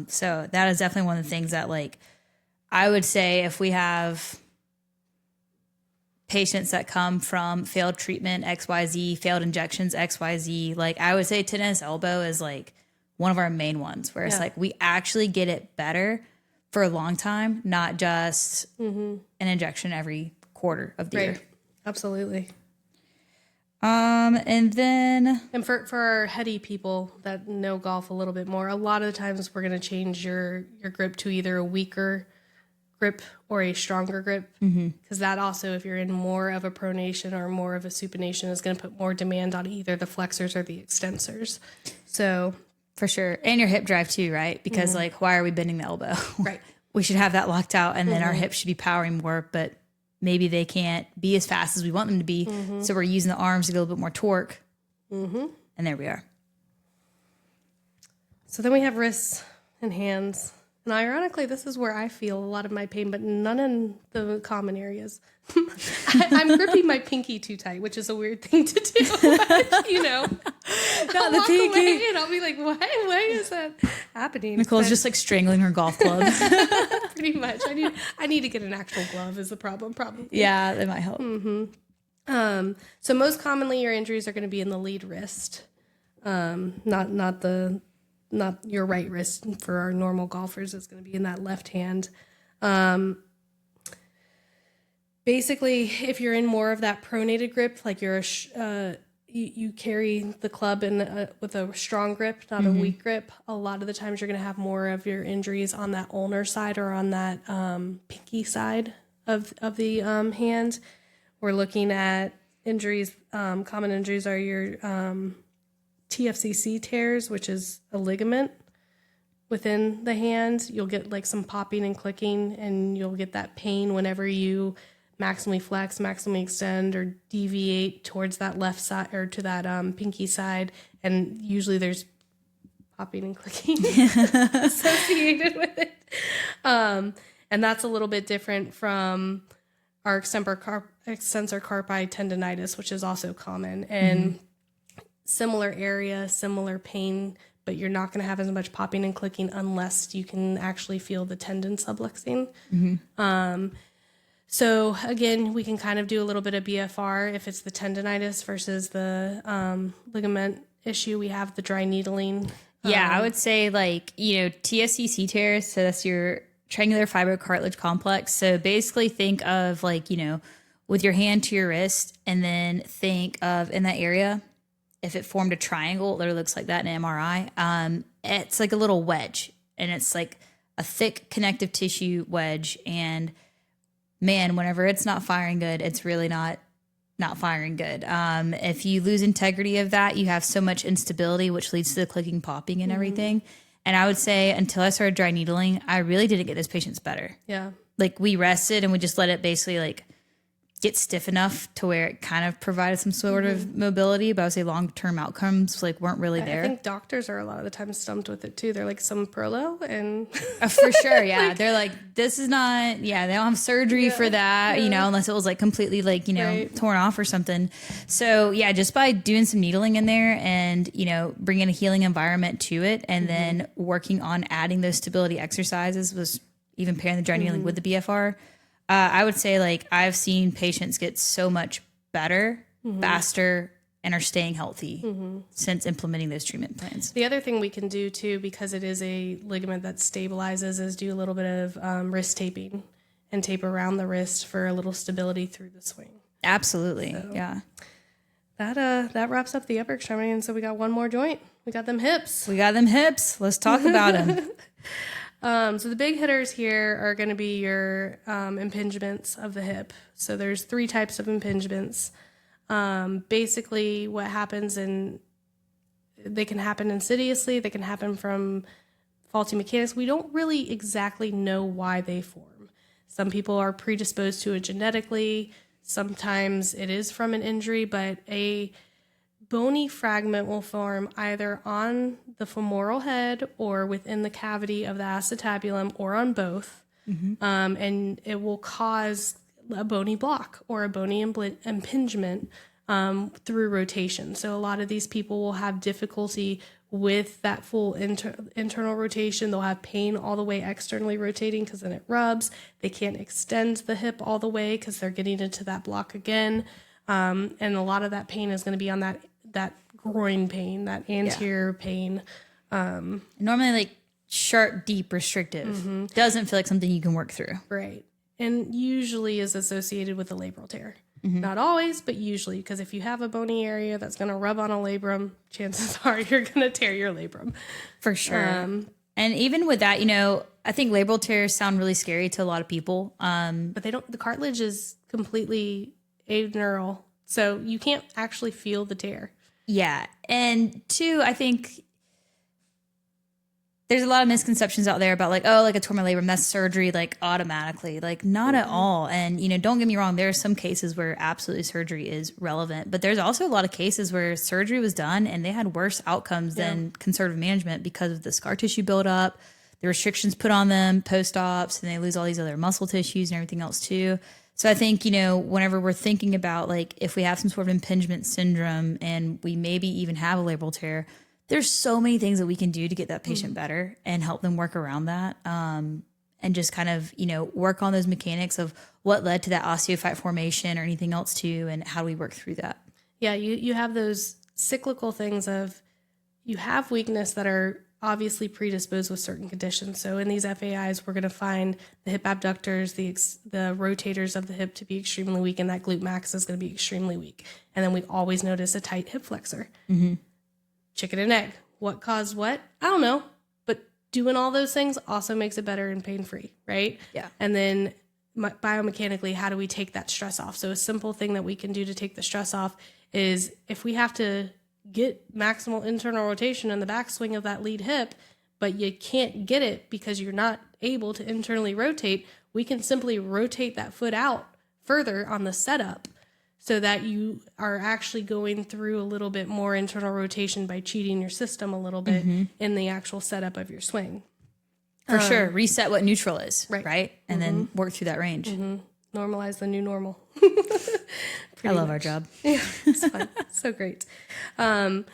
So that is definitely one of the things that, like, I would say if we have patients that come from failed treatment XYZ, failed injections XYZ, like, I would say tennis elbow is like one of our main ones where it's like we actually get it better for a long time, not just an injection every quarter of the year. Absolutely. And then for our heady people that know golf a little bit more, a lot of the times we're going to change your grip to either a weaker grip or a stronger grip, because that also, if you're in more of a pronation or more of a supination, is going to put more demand on either the flexors or the extensors. So for sure. And your hip drive too, right? Because like, why are we bending the elbow? Right. We should have that locked out, and then our hips should be powering more, but maybe they can't be as fast as we want them to be. So we're using the arms to get a little bit more torque. And there we are. So then we have wrists and hands. And ironically, this is where I feel a lot of my pain, but none in the common areas. I'm gripping my pinky too tight, which is a weird thing to do. I'll walk away and I'll be like, why is that happening? Nicole's just like strangling her golf club. Pretty much. I need to get an actual glove is the problem, probably. Yeah, that might help. So most commonly your injuries are going to be in the lead wrist, not your right wrist. For our normal golfers, it's going to be in that left hand. Basically, if you're in more of that pronated grip, like you carry the club with a strong grip, not a weak grip, a lot of the times you're going to have more of your injuries on that ulnar side or on that pinky side of the hand. We're looking at injuries. Common injuries are your TFCC tears, which is a ligament within the hand. You'll get like some popping and clicking, and you'll get that pain whenever you maximally flex, maximally extend, or deviate towards that left side or to that pinky side. And usually there's popping and clicking associated with it. And that's a little bit different from our extensor carpi tendonitis, which is also common. And similar area, similar pain, but you're not going to have as much popping and clicking unless you can actually feel the tendon subluxing. So again, we can kind of do a little bit of BFR if it's the tendonitis versus the ligament issue. We have the dry needling. Yeah, I would say TSCC tears. So that's your triangular fibrocartilage complex. So basically think of with your hand to your wrist, and then think of in that area, if it formed a triangle, it literally looks like that in an MRI. It's like a little wedge, and it's like a thick connective tissue wedge. And man, whenever it's not firing good, it's really not firing good. If you lose integrity of that, you have so much instability, which leads to the clicking, popping, and everything. And I would say until I started dry needling, I really didn't get those patients better. Yeah. Like we rested and we just let it basically get stiff enough to where it kind of provided some sort of mobility, but I would say long-term outcomes like weren't really there. I think doctors are a lot of the time stumped with it too. They're like, some Prolo and for sure. Yeah. They're like, this is not, they don't have surgery for that, unless it was like completely like, torn off or something. So yeah, just by doing some needling in there and, bringing a healing environment to it and then working on adding those stability exercises was even pairing the dry needling with the BFR. I would say like I've seen patients get so much better, faster, and are staying healthy since implementing those treatment plans. The other thing we can do too, because it is a ligament that stabilizes, is do a little bit of wrist taping and tape around the wrist for a little stability through the swing. Absolutely. So yeah. That wraps up the upper extremity. And so we got one more joint. We got them hips. Let's talk about them. So the big hitters here are going to be your impingements of the hip. So there's 3 types of impingements. Basically what happens they can happen insidiously. They can happen from faulty mechanics. We don't really exactly know why they form. Some people are predisposed to it genetically. Sometimes it is from an injury, but a bony fragment will form either on the femoral head or within the cavity of the acetabulum or on both. And it will cause a bony block or a bony impingement through rotation. So a lot of these people will have difficulty with that full internal rotation. They'll have pain all the way externally rotating because then it rubs. They can't extend the hip all the way because they're getting into that block again. And a lot of that pain is going to be on that groin pain, that anterior pain. Normally like sharp, deep, restrictive. Doesn't feel like something you can work through. Right. And usually is associated with a labral tear. Not always, but usually, because if you have a bony area that's going to rub on a labrum, chances are you're going to tear your labrum. For sure. And even with that, I think labral tears sound really scary to a lot of people. But the cartilage is completely aneural, so you can't actually feel the tear. Yeah. And 2, I think there's a lot of misconceptions out there about like, oh, like a torn labrum, that's surgery, like automatically, like not at all. And, don't get me wrong. There are some cases where absolutely surgery is relevant, but there's also a lot of cases where surgery was done and they had worse outcomes than conservative management because of the scar tissue buildup, the restrictions put on them post-ops, and they lose all these other muscle tissues and everything else too. So I think, whenever we're thinking about like if we have some sort of impingement syndrome and we maybe even have a labral tear, there's so many things that we can do to get that patient better and help them work around that. And just kind of, work on those mechanics of what led to that osteophyte formation or anything else too, and how do we work through that. Yeah, you have those cyclical things of you have weakness that are obviously predisposed with certain conditions. So in these FAIs, we're going to find the hip abductors, the rotators of the hip to be extremely weak, and that glute max is going to be extremely weak. And then we always notice a tight hip flexor. Chicken and egg. What caused what? I don't know. But doing all those things also makes it better and pain-free, right? Yeah. And then biomechanically, how do we take that stress off? So a simple thing that we can do to take the stress off is if we have to get maximal internal rotation in the backswing of that lead hip, but you can't get it because you're not able to internally rotate, we can simply rotate that foot out further on the setup so that you are actually going through a little bit more internal rotation by cheating your system a little bit in the actual setup of your swing. For sure. Reset what neutral is, right? And then work through that range. Normalize the new normal. I love our job. Yeah, it's fun. So great. And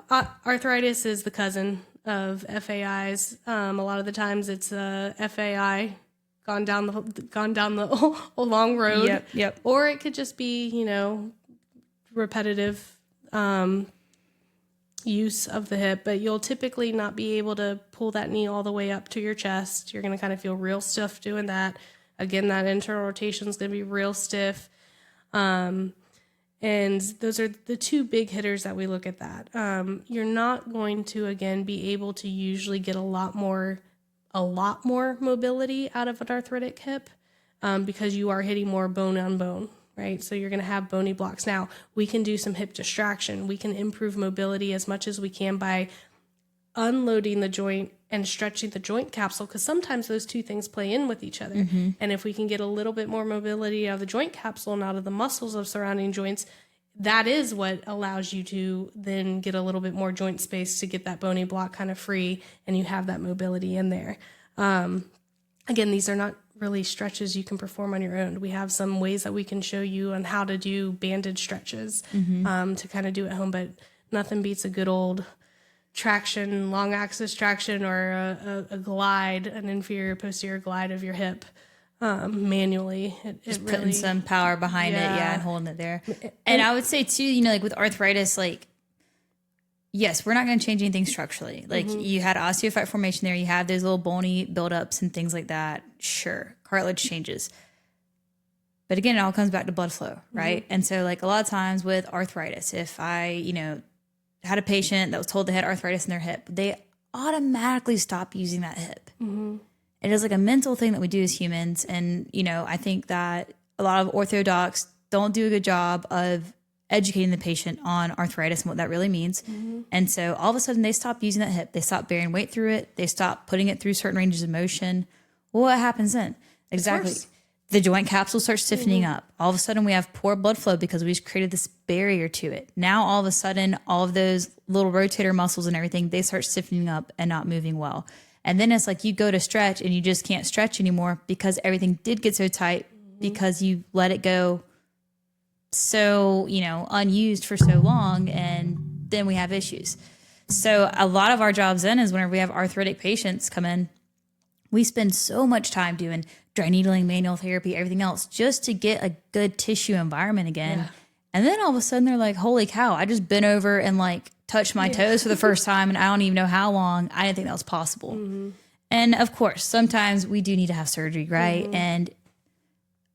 arthritis is the cousin of FAIs. A lot of the times it's a FAI gone down the long road. Yep. Or it could just be, repetitive use of the hip, but you'll typically not be able to pull that knee all the way up to your chest. You're going to kind of feel real stiff doing that. Again, that internal rotation is going to be real stiff. And those are the 2 big hitters that we look at that. You're not going to, again, be able to usually get a lot more mobility out of an arthritic hip because you are hitting more bone on bone, right? So you're going to have bony blocks. Now, we can do some hip distraction. We can improve mobility as much as we can by unloading the joint and stretching the joint capsule, because sometimes those two things play in with each other. And if we can get a little bit more mobility out of the joint capsule and out of the muscles of surrounding joints, that is what allows you to then get a little bit more joint space to get that bony block kind of free, and you have that mobility in there. Again, these are not really stretches you can perform on your own. We have some ways that we can show you on how to do bandage stretches to kind of do at home, but nothing beats a good old traction, long axis traction, or a glide, an inferior posterior glide of your hip manually. Just putting really, some power behind it, and holding it there. And I would say too, you know, like with arthritis, like, yes, we're not going to change anything structurally. Like you had osteophyte formation there, you have those little bony buildups and things like that. Sure, cartilage changes. But again, it all comes back to blood flow, right? And so like a lot of times with arthritis, if I, you know, had a patient that was told they had arthritis in their hip, they automatically stop using that hip. It is like a mental thing that we do as humans. And, you know, I think that a lot of ortho docs don't do a good job of educating the patient on arthritis and what that really means. And so all of a sudden they stop using that hip. They stop bearing weight through it. They stop putting it through certain ranges of motion. Well, what happens then? Exactly. The joint capsule starts stiffening up. All of a sudden we have poor blood flow because we just created this barrier to it. Now, all of a sudden, all of those little rotator muscles and everything, they start stiffening up and not moving well. And then it's like you go to stretch and you just can't stretch anymore because everything did get so tight because you let it go so, you know, unused for so long, and then we have issues. So a lot of our jobs then is whenever we have arthritic patients come in, we spend so much time doing dry needling, manual therapy, everything else just to get a good tissue environment again. And then all of a sudden they're like, holy cow, I just bent over and like touched my toes for the first time and I don't even know how long. I didn't think that was possible. And of course, sometimes we do need to have surgery, right? And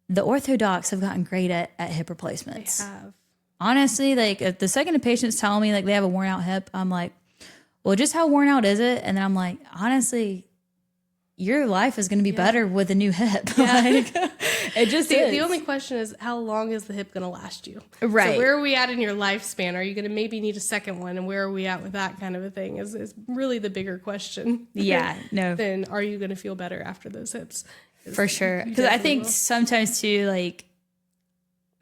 the orthodox have gotten great at hip replacements. They have. Honestly, like if the second a patient's telling me like they have a worn out hip, I'm like, well, just how worn out is it? And then I'm like, honestly, your life is going to be better with a new hip. Like, it just is. The only question is, how long is the hip going to last you? Right. So where are we at in your lifespan? Are you going to maybe need a second one? And where are we at with that kind of a thing is really the bigger question. Yeah, no. Then are you going to feel better after those hips? For sure. Because I think sometimes too, like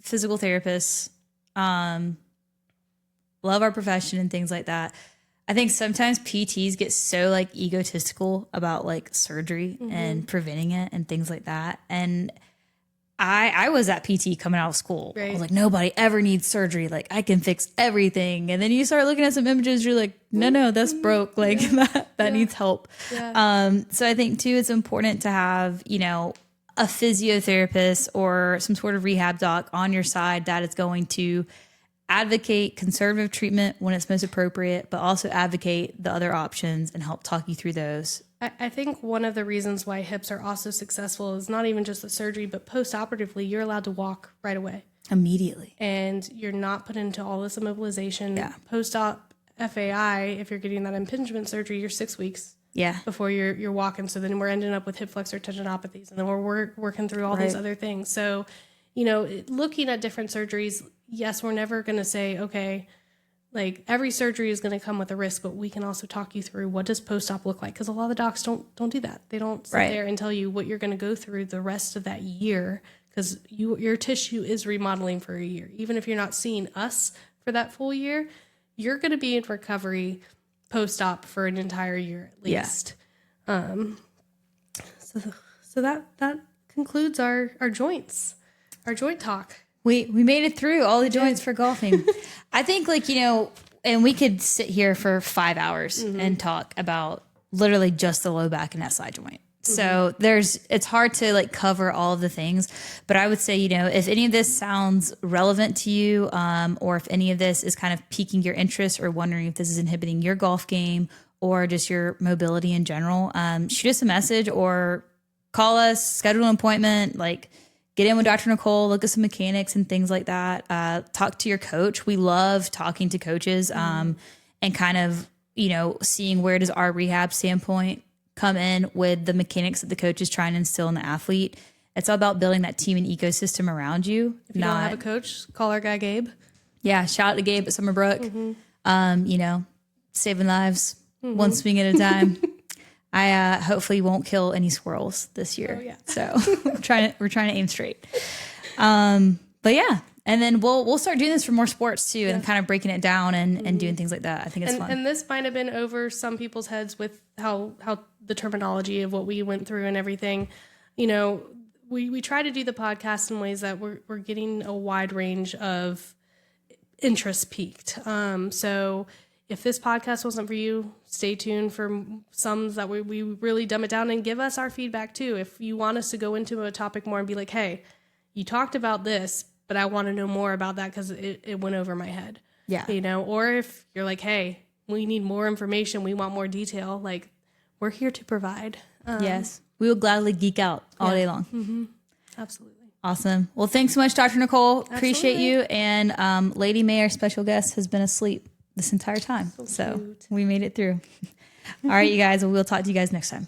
physical therapists, love our profession and things like that. I think sometimes PTs get so like egotistical about like surgery and preventing it and things like that. And I was at PT coming out of school. Right. I was like, nobody ever needs surgery. Like I can fix everything. And then you start looking at some images, you're like, no, that's broke. Like that needs help. Yeah. So I think too, it's important to have, you know, a physiotherapist or some sort of rehab doc on your side that is going to advocate conservative treatment when it's most appropriate, but also advocate the other options and help talk you through those. I think one of the reasons why hips are also successful is not even just the surgery, but post-operatively, you're allowed to walk right away. Immediately. And you're not put into all this immobilization. Yeah. Post-op FAI, if you're getting that impingement surgery, you're 6 weeks. Yeah. Before you're walking. So then we're ending up with hip flexor tendinopathies, and then we're working through all these other things. So, you know, looking at different surgeries, yes, we're never going to say, okay, like every surgery is going to come with a risk, but we can also talk you through what does post-op look like? Because a lot of the docs don't do that. They don't sit there and tell you what you're going to go through the rest of that year, because your tissue is remodeling for a year. Even if you're not seeing us for that full year, you're going to be in recovery post-op for an entire year at least. Yeah. So that concludes our joints, our joint talk. We made it through all the joints for golfing. I think, like, you know, and we could sit here for 5 hours and talk about literally just the low back and that side joint. So it's hard to like cover all of the things, but I would say, you know, if any of this sounds relevant to you, or if any of this is kind of piquing your interest or wondering if this is inhibiting your golf game or just your mobility in general, shoot us a message or call us, schedule an appointment, like get in with Dr. Nicole, look at some mechanics and things like that. Talk to your coach. We love talking to coaches, and kind of, you know, seeing where does our rehab standpoint come in with the mechanics that the coach is trying to instill in the athlete. It's all about building that team and ecosystem around you. If you don't have a coach, call our guy Gabe. Yeah, shout out to Gabe at Summerbrook. You know, saving lives one swing at a time. I hopefully won't kill any squirrels this year. Oh, yeah. So we're trying to aim straight. But yeah. And then we'll start doing this for more sports too, and kind of breaking it down and doing things like that. I think it's fun. And this might have been over some people's heads with how the terminology of what we went through and everything. You know, we try to do the podcast in ways that we're getting a wide range of interest peaked. So if this podcast wasn't for you, stay tuned for some that we really dumb it down and give us our feedback too. If you want us to go into a topic more and be like, hey, you talked about this, but I want to know more about that because it went over my head. Yeah. You know, or if you're like, hey, we need more information, we want more detail, like we're here to provide. Yes. We will gladly geek out all day long. Mm-hmm. Absolutely. Awesome. Well, thanks so much, Dr. Nicole. Appreciate Absolutely. you. And Lady May, our special guest, has been asleep this entire time. So we made it through. All right, you guys. We'll talk to you guys next time.